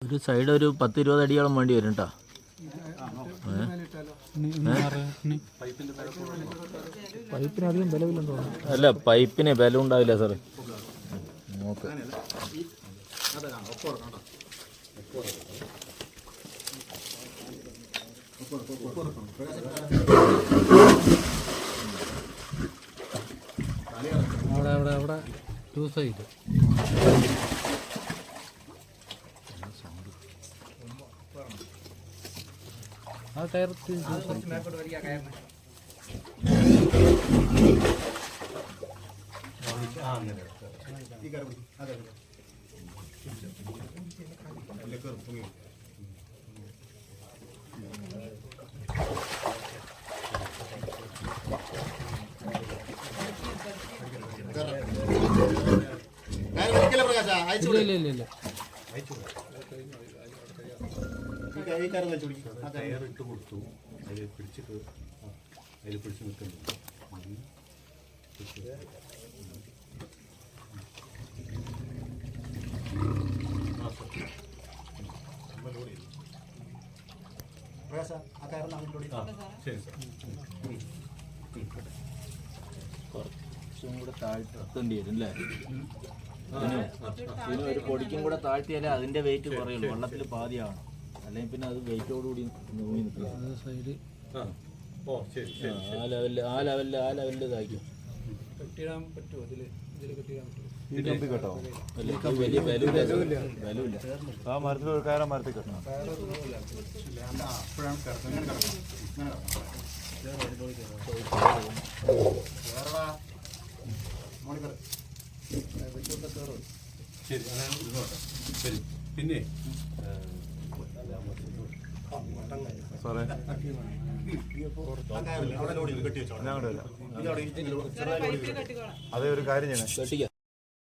ഒരു സൈഡ് ഒരു 10-20 അടിയോളം വേണ്ടി വരും കേട്ടോ. പൈപ്പിന് അധികം ബലമില്ലെന്ന് തോന്നുന്നു. അല്ല, പൈപ്പിന് ബലം ഉണ്ടാവില്ല സാറേ. നോക്ക്, അവിടെ ടു സൈഡ് ആ ടയർ ഇല്ല ഇട്ട് കൊടുത്തു. അതിൽ പിടിച്ച് നിൽക്കുന്നു. കുറച്ചും കൂടെ താഴ്ത്തേണ്ടി വരും അല്ലേ? ഇതിന് ഒരു പൊടിക്കും കൂടെ താഴ്ത്തിയാലേ അതിന്റെ വെയിറ്റ് കുറയുള്ളൂ. വെള്ളത്തിൽ പാതിയാണ്, അല്ലെങ്കിൽ പിന്നെ അത് വെയിറ്റോടുകൂടി നോക്കി നിൽക്കുക. ആ ലെവലിൽ ഇതാക്കും. കേട്ടോ, വലിയ ബലമില്ല. ആ മരത്തിൽ ഒരു കയറാൻ മരത്തിൽ കെട്ടണം. ശരി. പിന്നെ സാറേ അതെ, ഒരു കാര്യം ചെയ്യണേ.